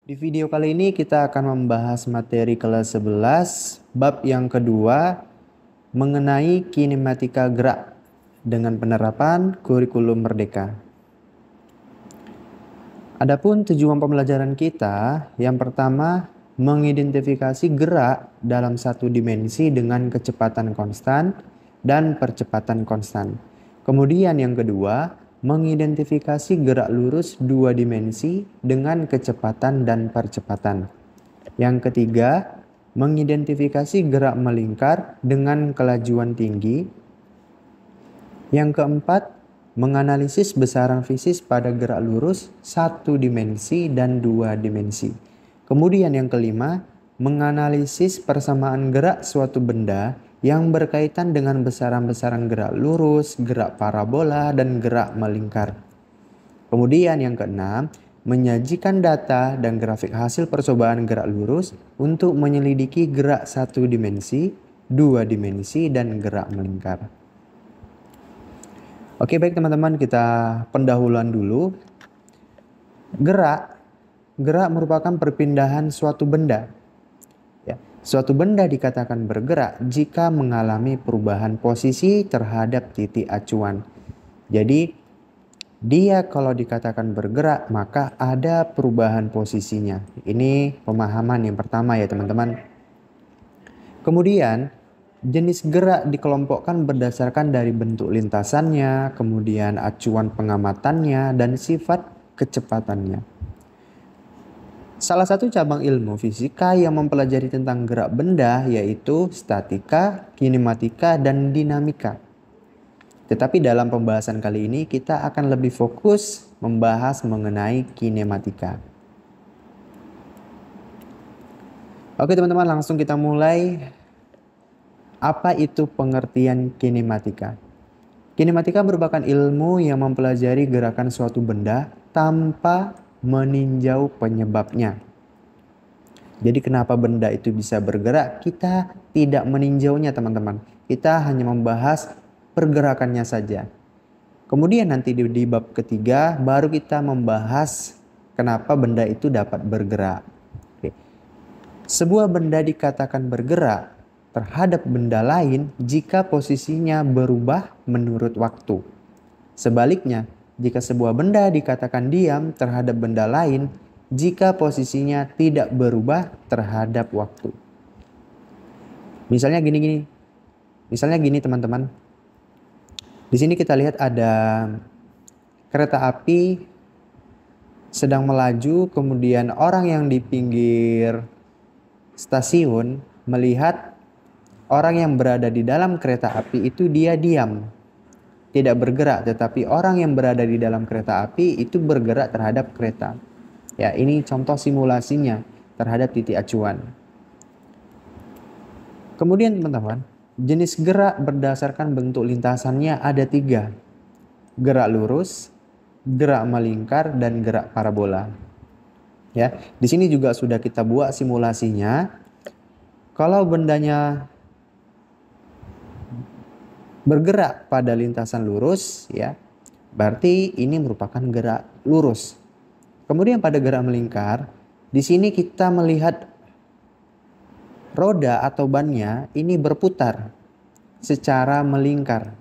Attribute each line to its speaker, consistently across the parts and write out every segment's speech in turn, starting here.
Speaker 1: Di video kali ini kita akan membahas materi kelas 11, bab yang kedua mengenai kinematika gerak dengan penerapan kurikulum merdeka. Adapun tujuan pembelajaran kita, yang pertama mengidentifikasi gerak dalam satu dimensi dengan kecepatan konstan dan percepatan konstan. Kemudian yang kedua, mengidentifikasi gerak lurus dua dimensi dengan kecepatan dan percepatan. Yang ketiga, mengidentifikasi gerak melingkar dengan kelajuan tinggi. Yang keempat, menganalisis besaran fisis pada gerak lurus satu dimensi dan dua dimensi. Kemudian yang kelima, menganalisis persamaan gerak suatu benda yang berkaitan dengan besaran-besaran gerak lurus, gerak parabola, dan gerak melingkar. Kemudian yang keenam, menyajikan data dan grafik hasil percobaan gerak lurus untuk menyelidiki gerak satu dimensi, dua dimensi, dan gerak melingkar. Oke, baik teman-teman, kita pendahuluan dulu. Gerak merupakan perpindahan suatu benda. Suatu benda dikatakan bergerak jika mengalami perubahan posisi terhadap titik acuan. Jadi, dia kalau dikatakan bergerak, maka ada perubahan posisinya. Ini pemahaman yang pertama ya teman-teman. Kemudian, jenis gerak dikelompokkan berdasarkan dari bentuk lintasannya, kemudian acuan pengamatannya, dan sifat kecepatannya. Salah satu cabang ilmu fisika yang mempelajari tentang gerak benda yaitu statika, kinematika, dan dinamika. Tetapi dalam pembahasan kali ini kita akan lebih fokus membahas mengenai kinematika. Oke teman-teman, langsung kita mulai. Apa itu pengertian kinematika? Kinematika merupakan ilmu yang mempelajari gerakan suatu benda tanpa meninjau penyebabnya. Jadi kenapa benda itu bisa bergerak? Kita tidak meninjaunya teman-teman. Kita hanya membahas pergerakannya saja. Kemudian nanti di bab ketiga baru kita membahas kenapa benda itu dapat bergerak. Oke. Sebuah benda dikatakan bergerak terhadap benda lain jika posisinya berubah menurut waktu. Sebaliknya, jika sebuah benda dikatakan diam terhadap benda lain jika posisinya tidak berubah terhadap waktu. Misalnya gini. Misalnya gini teman-teman. Di sini kita lihat ada kereta api sedang melaju, kemudian orang yang di pinggir stasiun melihat orang yang berada di dalam kereta api itu dia diam, tidak bergerak, tetapi orang yang berada di dalam kereta api itu bergerak terhadap kereta. Ya, ini contoh simulasinya terhadap titik acuan. Kemudian teman-teman, jenis gerak berdasarkan bentuk lintasannya ada 3. Gerak lurus, gerak melingkar, dan gerak parabola. Ya, di sini juga sudah kita buat simulasinya. Kalau bendanya bergerak pada lintasan lurus, ya, berarti ini merupakan gerak lurus. Kemudian pada gerak melingkar, di sini kita melihat roda atau bannya ini berputar secara melingkar,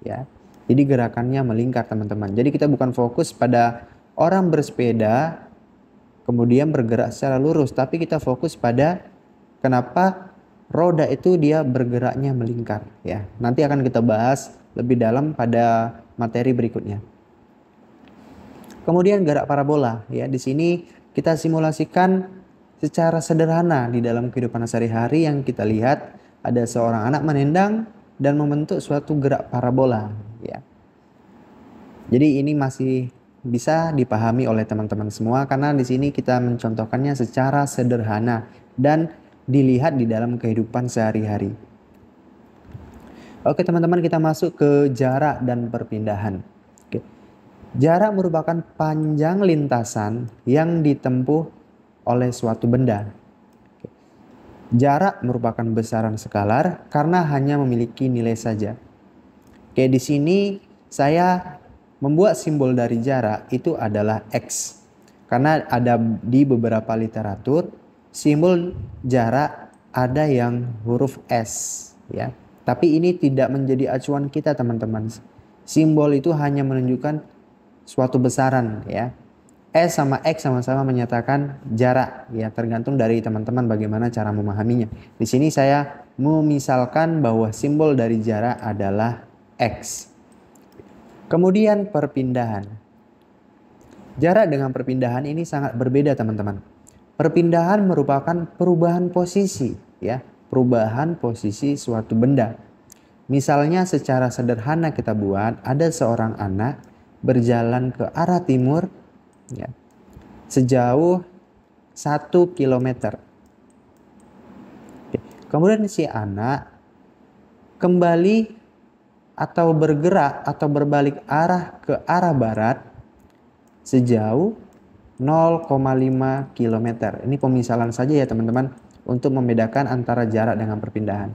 Speaker 1: ya. Jadi gerakannya melingkar teman-teman. Jadi kita bukan fokus pada orang bersepeda kemudian bergerak secara lurus, tapi kita fokus pada kenapa roda itu dia bergeraknya melingkar, ya. Nanti akan kita bahas lebih dalam pada materi berikutnya. Kemudian gerak parabola, ya. Di sini kita simulasikan secara sederhana di dalam kehidupan sehari-hari yang kita lihat ada seorang anak menendang dan membentuk suatu gerak parabola, ya. Jadi ini masih bisa dipahami oleh teman-teman semua karena di sini kita mencontohkannya secara sederhana dan dilihat di dalam kehidupan sehari-hari. Oke teman-teman, kita masuk ke jarak dan perpindahan. Oke. Jarak merupakan panjang lintasan yang ditempuh oleh suatu benda. Oke. Jarak merupakan besaran skalar karena hanya memiliki nilai saja. Oke, di sini saya membuat simbol dari jarak itu adalah X. Karena ada di beberapa literatur simbol jarak ada yang huruf S ya. Tapi ini tidak menjadi acuan kita teman-teman. Simbol itu hanya menunjukkan suatu besaran ya. S sama X sama-sama menyatakan jarak ya, tergantung dari teman-teman bagaimana cara memahaminya. Di sini saya memisalkan bahwa simbol dari jarak adalah X. Kemudian perpindahan. Jarak dengan perpindahan ini sangat berbeda teman-teman. Perpindahan merupakan perubahan posisi ya, perubahan posisi suatu benda. Misalnya secara sederhana kita buat, ada seorang anak berjalan ke arah timur ya, sejauh 1 kilometer. Kemudian si anak kembali atau bergerak atau berbalik arah ke arah barat sejauh 0,5 kilometer. Ini pemisalan saja ya teman-teman untuk membedakan antara jarak dengan perpindahan.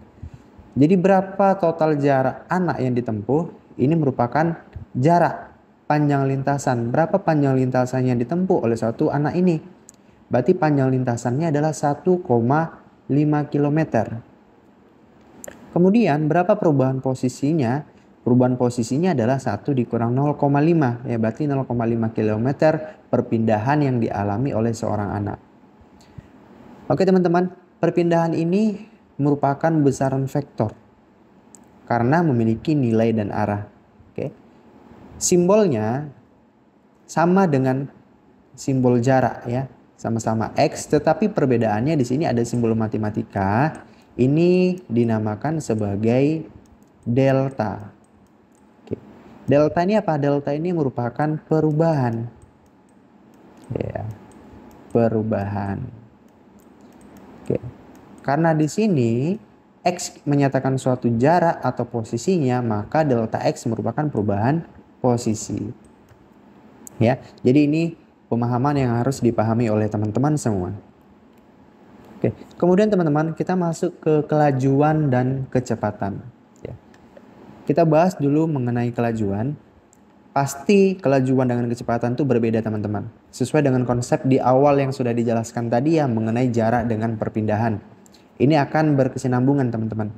Speaker 1: Jadi berapa total jarak anak yang ditempuh? Ini merupakan jarak panjang lintasan. Berapa panjang lintasan yang ditempuh oleh suatu anak ini? Berarti panjang lintasannya adalah 1,5 km. Kemudian berapa perubahan posisinya? Perubahan posisinya adalah 1 dikurang 0,5. Ya, berarti 0,5 km perpindahan yang dialami oleh seorang anak. Oke teman-teman, perpindahan ini merupakan besaran vektor. Karena memiliki nilai dan arah. Oke. Simbolnya sama dengan simbol jarak ya, sama-sama X, tetapi perbedaannya di sini ada simbol matematika. Ini dinamakan sebagai delta. Oke. Delta ini apa? Delta ini merupakan perubahan. Ya, perubahan. Oke. Karena di sini X menyatakan suatu jarak atau posisinya, maka delta X merupakan perubahan posisi. Ya, jadi ini pemahaman yang harus dipahami oleh teman-teman semua. Oke, kemudian teman-teman kita masuk ke kelajuan dan kecepatan. Ya. Kita bahas dulu mengenai kelajuan. Pasti kelajuan dengan kecepatan itu berbeda teman-teman. Sesuai dengan konsep di awal yang sudah dijelaskan tadi ya mengenai jarak dengan perpindahan. Ini akan berkesinambungan teman-teman.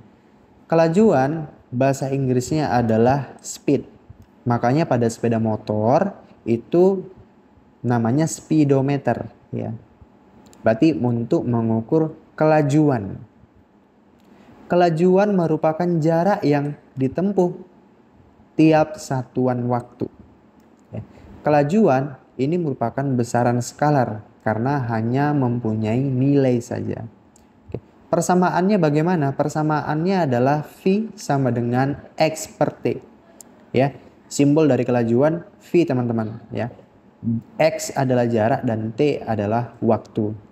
Speaker 1: Kelajuan bahasa Inggrisnya adalah speed. Makanya pada sepeda motor itu namanya speedometer ya. Berarti untuk mengukur kelajuan. Kelajuan merupakan jarak yang ditempuh tiap satuan waktu. Ya. Kelajuan ini merupakan besaran skalar karena hanya mempunyai nilai saja. Oke. Persamaannya bagaimana? Persamaannya adalah V sama dengan X per T. Ya. Simbol dari kelajuan V teman-teman ya. X adalah jarak dan T adalah waktu.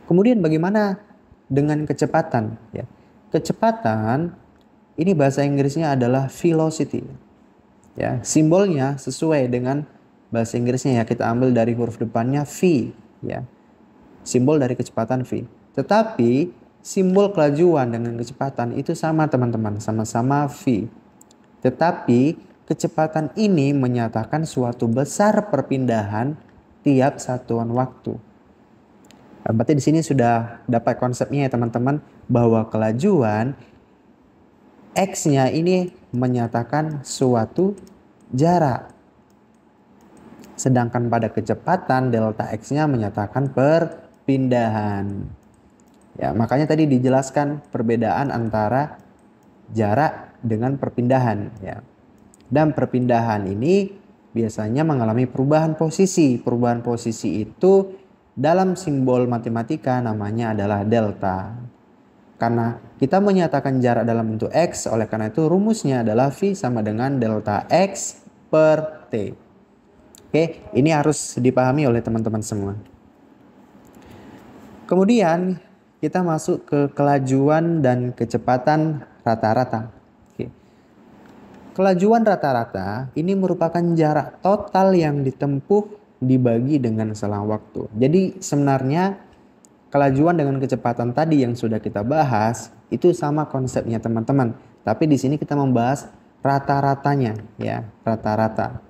Speaker 1: Kemudian bagaimana dengan kecepatan ya? Kecepatan ini bahasa Inggrisnya adalah velocity. Ya, simbolnya sesuai dengan bahasa Inggrisnya ya. Kita ambil dari huruf depannya V ya. Simbol dari kecepatan V. Tetapi simbol kelajuan dengan kecepatan itu sama teman-teman, sama-sama V. Tetapi kecepatan ini menyatakan suatu besar perpindahan tiap satuan waktu. Berarti di sini sudah dapat konsepnya ya teman-teman, bahwa kelajuan X-nya ini menyatakan suatu jarak. Sedangkan pada kecepatan delta X-nya menyatakan perpindahan. Ya, makanya tadi dijelaskan perbedaan antara jarak dengan perpindahan ya. Dan perpindahan ini biasanya mengalami perubahan posisi. Perubahan posisi itu dalam simbol matematika namanya adalah delta. Karena kita menyatakan jarak dalam bentuk X, oleh karena itu rumusnya adalah V sama dengan delta X per T. Oke, ini harus dipahami oleh teman-teman semua. Kemudian kita masuk ke kelajuan dan kecepatan rata-rata. Kelajuan rata-rata ini merupakan jarak total yang ditempuh dibagi dengan selang waktu. Jadi sebenarnya kelajuan dengan kecepatan tadi yang sudah kita bahas itu sama konsepnya teman-teman. Tapi di sini kita membahas rata-ratanya ya, rata-rata.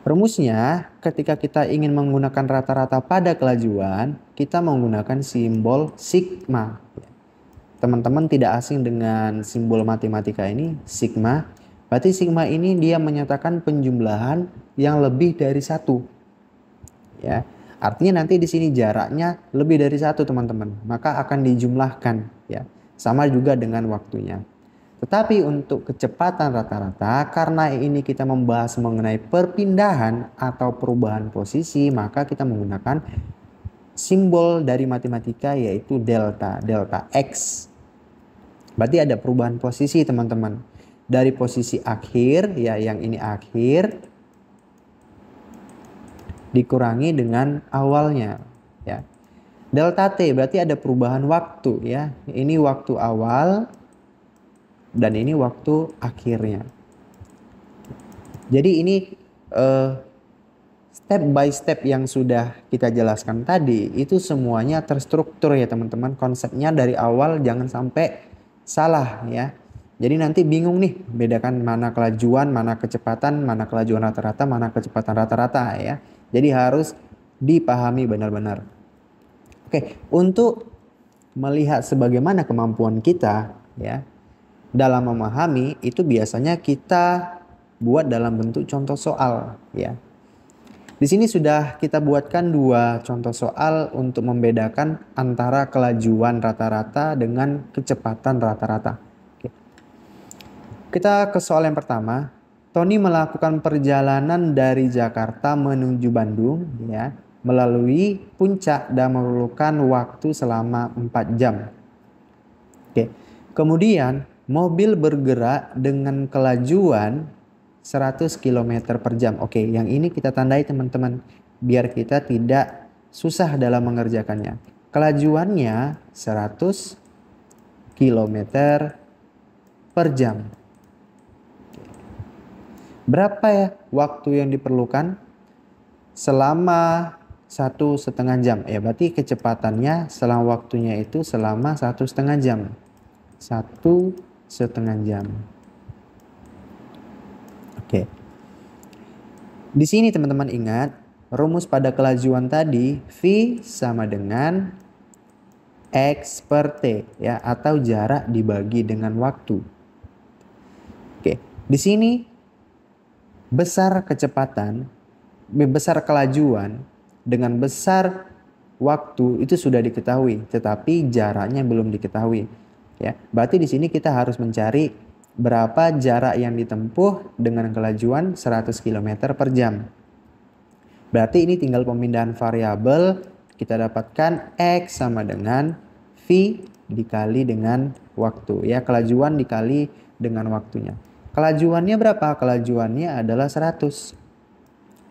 Speaker 1: Rumusnya, ketika kita ingin menggunakan rata-rata pada kelajuan, kita menggunakan simbol sigma. Teman-teman tidak asing dengan simbol matematika ini, sigma. Berarti sigma ini dia menyatakan penjumlahan yang lebih dari satu. Ya, artinya nanti di sini jaraknya lebih dari satu, teman-teman. Maka akan dijumlahkan, ya. Sama juga dengan waktunya. Tetapi untuk kecepatan rata-rata, karena ini kita membahas mengenai perpindahan atau perubahan posisi, maka kita menggunakan simbol dari matematika yaitu delta, delta X. Berarti ada perubahan posisi, teman-teman. Dari posisi akhir, ya yang ini akhir, dikurangi dengan awalnya, ya. Delta T berarti ada perubahan waktu, ya. Ini waktu awal dan ini waktu akhirnya. Jadi ini step by step yang sudah kita jelaskan tadi itu semuanya terstruktur, ya teman-teman. Konsepnya dari awal jangan sampai salah, ya. Jadi nanti bingung nih bedakan mana kelajuan, mana kecepatan, mana kelajuan rata-rata, mana kecepatan rata-rata, ya. Jadi harus dipahami benar-benar. Oke, untuk melihat sebagaimana kemampuan kita, ya, dalam memahami itu biasanya kita buat dalam bentuk contoh soal, ya. Di sini sudah kita buatkan dua contoh soal untuk membedakan antara kelajuan rata-rata dengan kecepatan rata-rata. Oke. Kita ke soal yang pertama. Tony melakukan perjalanan dari Jakarta menuju Bandung, ya, melalui puncak dan memerlukan waktu selama 4 jam. Oke. Kemudian mobil bergerak dengan kelajuan 100 km per jam. Oke, yang ini kita tandai, teman-teman, biar kita tidak susah dalam mengerjakannya. Kelajuannya 100 km per jam. Berapa ya waktu yang diperlukan? Selama 1,5 jam. Ya, berarti kecepatannya selama waktunya itu selama 1,5 jam. 1,5 jam. Oke. Di sini teman-teman ingat, rumus pada kelajuan tadi, V sama dengan X per T, ya, atau jarak dibagi dengan waktu. Oke. Di sini besar kecepatan, besar kelajuan dengan besar waktu itu sudah diketahui, tetapi jaraknya belum diketahui. Ya, berarti di sini kita harus mencari berapa jarak yang ditempuh dengan kelajuan 100 km per jam. Berarti ini tinggal pemindahan variabel, kita dapatkan X sama dengan V dikali dengan waktu. Ya, kelajuan dikali dengan waktunya. Kelajuannya berapa? Kelajuannya adalah 100.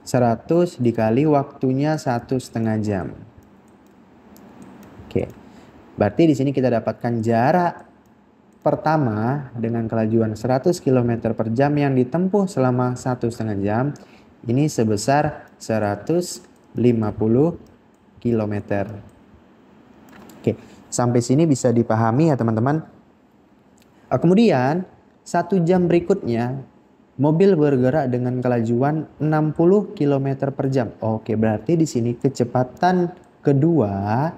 Speaker 1: 100 dikali waktunya 1,5 jam. Oke. Berarti di sini kita dapatkan jarak pertama dengan kelajuan 100 km per jam yang ditempuh selama 1,5 jam. Ini sebesar 150 km. Oke, sampai sini bisa dipahami ya teman-teman. Kemudian 1 jam berikutnya mobil bergerak dengan kelajuan 60 km per jam. Oke, berarti di sini kecepatan kedua,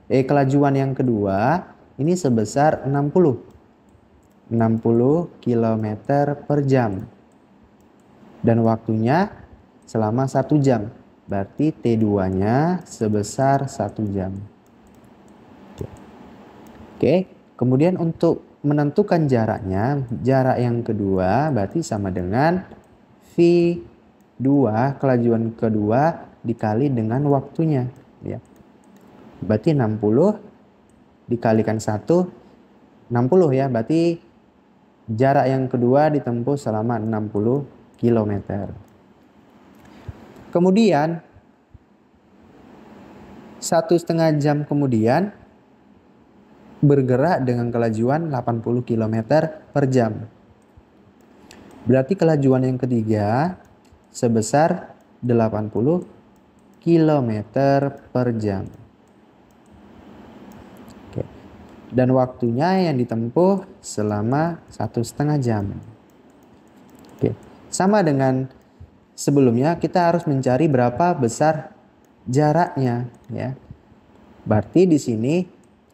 Speaker 1: kelajuan yang kedua ini sebesar 60 km per jam. Dan waktunya selama 1 jam. Berarti T2-nya sebesar 1 jam. Oke, kemudian untuk menentukan jaraknya, jarak yang kedua berarti sama dengan V2, kelajuan kedua dikali dengan waktunya, ya. Berarti 60 dikalikan 1, 60 ya, berarti jarak yang kedua ditempuh selama 60 km. Kemudian 1,5 jam kemudian bergerak dengan kelajuan 80 km per jam. Berarti kelajuan yang ketiga sebesar 80 km per jam. Oke. Dan waktunya yang ditempuh selama 1,5 jam. Oke. Sama dengan sebelumnya kita harus mencari berapa besar jaraknya ya. Berarti di sini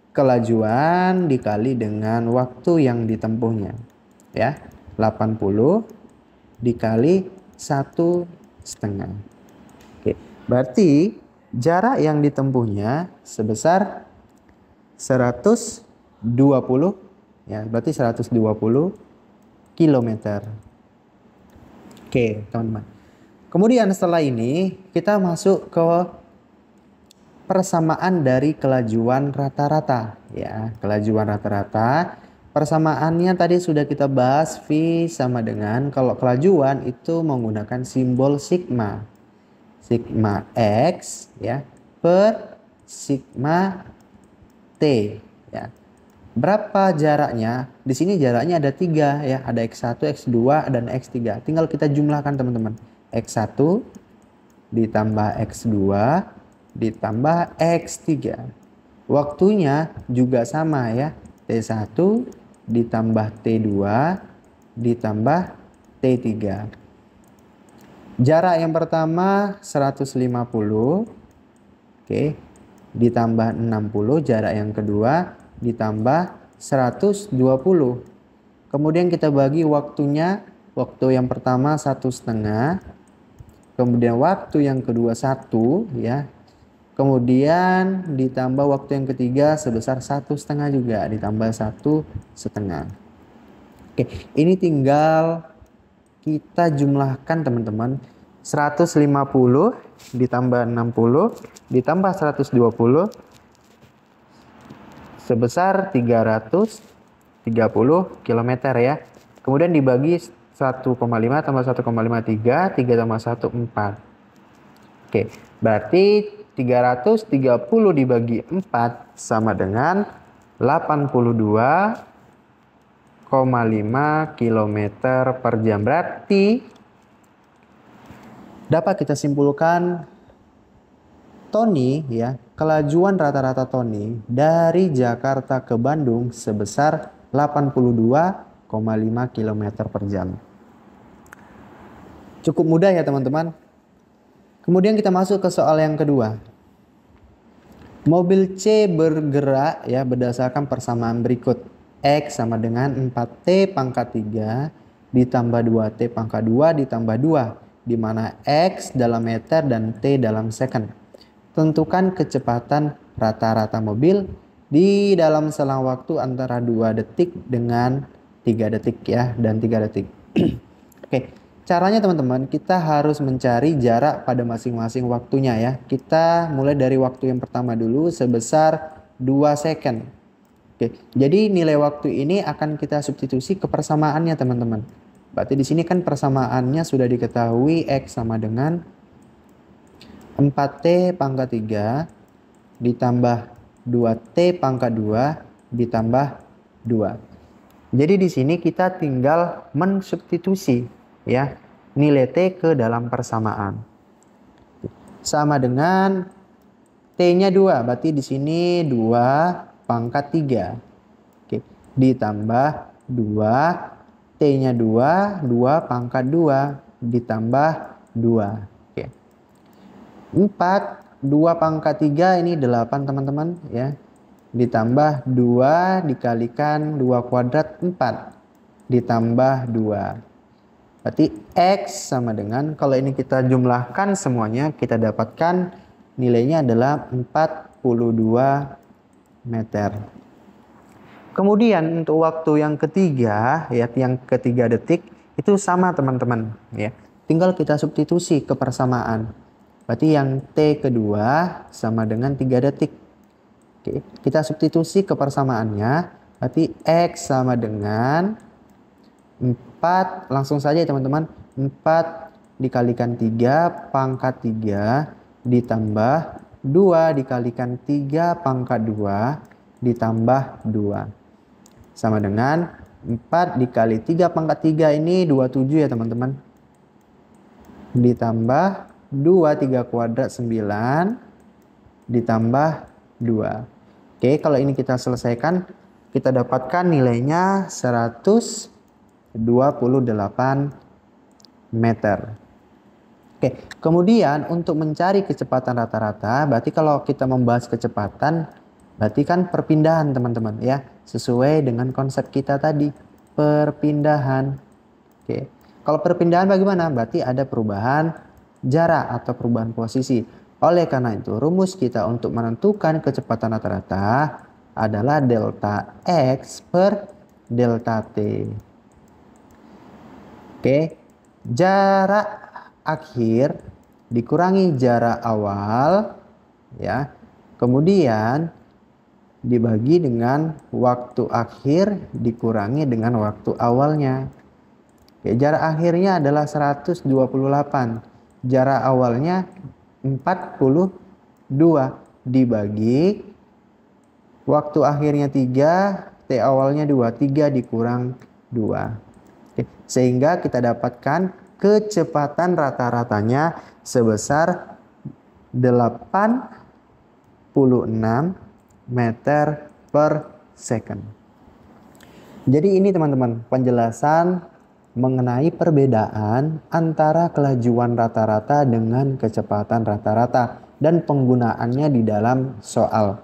Speaker 1: kelajuan dikali dengan waktu yang ditempuhnya ya. 80 dikali 1,5. Oke, berarti jarak yang ditempuhnya sebesar 120 ya, berarti 120 kilometer. Oke, teman-teman. Kemudian setelah ini kita masuk ke persamaan dari kelajuan rata-rata ya. Kelajuan rata-rata persamaannya tadi sudah kita bahas, V sama dengan, kalau kelajuan itu menggunakan simbol sigma. Sigma X ya per sigma T ya. Berapa jaraknya? Di sini jaraknya ada 3 ya, ada X1, X2 dan X3. Tinggal kita jumlahkan teman-teman. X1 ditambah X2 ditambah X3. Waktunya juga sama ya. T1 ditambah T2 ditambah T3. Jarak yang pertama 150. Oke. Ditambah 60. Jarak yang kedua ditambah 120. Kemudian kita bagi waktunya. Waktu yang pertama 1,5. Kemudian waktu yang kedua 1 ya. Kemudian ditambah waktu yang ketiga sebesar 1,5 juga, ditambah 1,5. Oke, ini tinggal kita jumlahkan teman-teman. 150 ditambah 60 ditambah 120 sebesar 330 km ya. Kemudian dibagi 1,5 tambah 1,53, 3 tambah 1, 4. Oke, berarti 330 dibagi 4 sama dengan 82,5 km per jam. Berarti dapat kita simpulkan Tony ya, kelajuan rata-rata Tony dari Jakarta ke Bandung sebesar 82,5 km per jam. Cukup mudah ya teman-teman. Kemudian kita masuk ke soal yang kedua. Mobil C bergerak ya berdasarkan persamaan berikut. X sama dengan 4T pangkat 3 ditambah 2T pangkat 2 ditambah 2. Di mana X dalam meter dan T dalam second. Tentukan kecepatan rata-rata mobil di dalam selang waktu antara 2 detik dengan 3 detik ya, dan 3 detik. Oke. Caranya teman-teman, kita harus mencari jarak pada masing-masing waktunya ya. Kita mulai dari waktu yang pertama dulu sebesar 2 second. Oke, jadi nilai waktu ini akan kita substitusi ke persamaannya teman-teman. Berarti di sini kan persamaannya sudah diketahui, X sama dengan 4T pangkat 3 ditambah 2T pangkat 2 ditambah 2. Jadi di sini kita tinggal mensubstitusi ya nilai T ke dalam persamaan. Sama dengan T-nya 2, berarti di sini 2 pangkat 3. Oke, ditambah 2, T-nya 2, 2 pangkat 2 ditambah 2. Oke. 4, 2 pangkat 3 ini 8 teman-teman ya. Ditambah 2 dikalikan 2 kuadrat 4 ditambah 2. Berarti X sama dengan, kalau ini kita jumlahkan semuanya, kita dapatkan nilainya adalah 42 meter. Kemudian untuk waktu yang ketiga, ya yang ketiga detik, itu sama teman-teman. Ya. Tinggal kita substitusi ke persamaan. Berarti yang T kedua sama dengan 3 detik. Oke, kita substitusi ke persamaannya. Berarti X sama dengan 4, langsung saja teman-teman, 4 dikalikan 3 pangkat 3 ditambah 2 dikalikan 3 pangkat 2 ditambah 2. Sama dengan 4 dikali 3 pangkat 3 ini 27 ya teman-teman. Ditambah 2, 3 kuadrat 9 ditambah 2. Oke, kalau ini kita selesaikan, kita dapatkan nilainya 128 meter. Oke, kemudian untuk mencari kecepatan rata-rata, berarti kalau kita membahas kecepatan, berarti kan perpindahan teman-teman ya, sesuai dengan konsep kita tadi, perpindahan. Oke, kalau perpindahan bagaimana? Berarti ada perubahan jarak atau perubahan posisi. Oleh karena itu, rumus kita untuk menentukan kecepatan rata-rata adalah delta X per delta T. Oke, jarak akhir dikurangi jarak awal ya, kemudian dibagi dengan waktu akhir dikurangi dengan waktu awalnya. Oke, jarak akhirnya adalah 128, jarak awalnya 42 dibagi waktu akhirnya 3, T awalnya 2, 3 dikurang 2. Oke, sehingga kita dapatkan kecepatan rata-ratanya sebesar 86 meter per second. Jadi ini teman-teman penjelasan mengenai perbedaan antara kelajuan rata-rata dengan kecepatan rata-rata dan penggunaannya di dalam soal.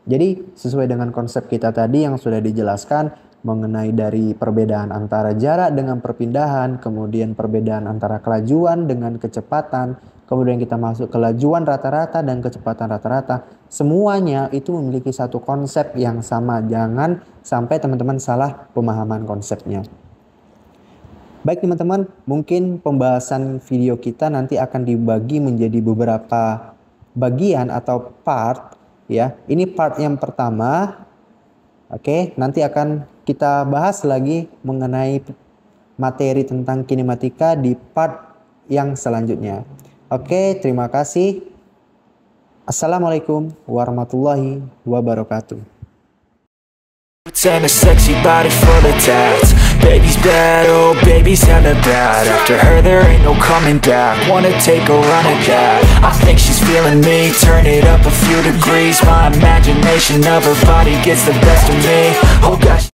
Speaker 1: Jadi sesuai dengan konsep kita tadi yang sudah dijelaskan mengenai dari perbedaan antara jarak dengan perpindahan, kemudian perbedaan antara kelajuan dengan kecepatan, kemudian kita masuk kelajuan rata-rata dan kecepatan rata-rata. Semuanya itu memiliki satu konsep yang sama. Jangan sampai teman-teman salah pemahaman konsepnya. Baik teman-teman, mungkin pembahasan video kita nanti akan dibagi menjadi beberapa bagian atau part ya. Ini part yang pertama. Oke, nanti akan kita bahas lagi mengenai materi tentang kinematika di part yang selanjutnya. Oke, terima kasih. Assalamualaikum warahmatullahi wabarakatuh.
Speaker 2: And a sexy body full of tats. Baby's bad, oh baby's hella bad. After her there ain't no coming back. Wanna take a run at that. I think she's feeling me. Turn it up a few degrees. My imagination of her body gets the best of me. Oh gosh.